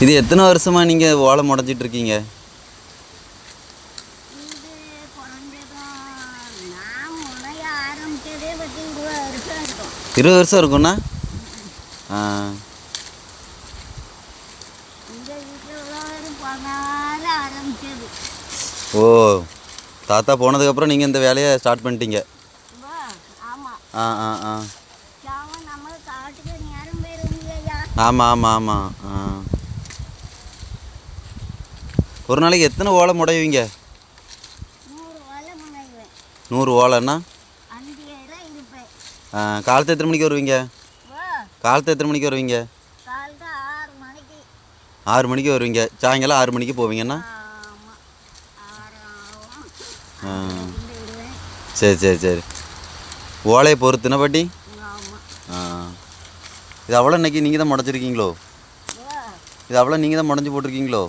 இது எத்தனை வருஷமாக நீங்கள் ஓலை முடஞ்சிட்டு இருக்கீங்க? இது குறைஞ்சதும் நான் முனைய ஆரம்பிச்சதே பற்றி 20 வருஷம் இருக்கும். 20 வருஷம் இருக்குண்ணா? ஆ. இந்த வீட்டில் உள்ளவரும் போனால ஆரம்பிச்சது. ஓ, தாத்தா போனதுக்கப்புறம் நீங்கள் இந்த வேலையை ஸ்டார்ட் பண்ணிட்டீங்க? ஆமாம். ஆ ஆ ஆ. நம்ம காட்டுக்கு நேரம் போயிருந்தீங்கய்யா. ஆமாம் ஆமாம் ஆமாம். ஆ. ஒரு நாளைக்கு எத்தனை ஓலை முடைவீங்க? 100 ஓலை முனைவேன். 100 ஓலைன்னா? 5 இடம் இருப்பேன். காலத்து எத்தனை மணிக்கு வருவீங்க? காலத்து எத்தனை மணிக்கு வருவீங்க? காலத்து 6 மணிக்கு. 6 மணிக்கு வருவீங்க. சாயங்காலம் 6 மணிக்கு போவீங்கண்ணா? ஆமாம், 6 ஆகும். ஆ. விடுவேன். சரி சரி சரி. ஓலையை பொறுத்துன பாட்டி? ஆமாம். ஆ. இது அவ்வளோ இன்னைக்கு நீங்கள் தான் முடச்சிருக்கீங்களோ? இது அவ்வளோ நீங்கள் தான் முடஞ்சி போட்டிருக்கீங்களோ?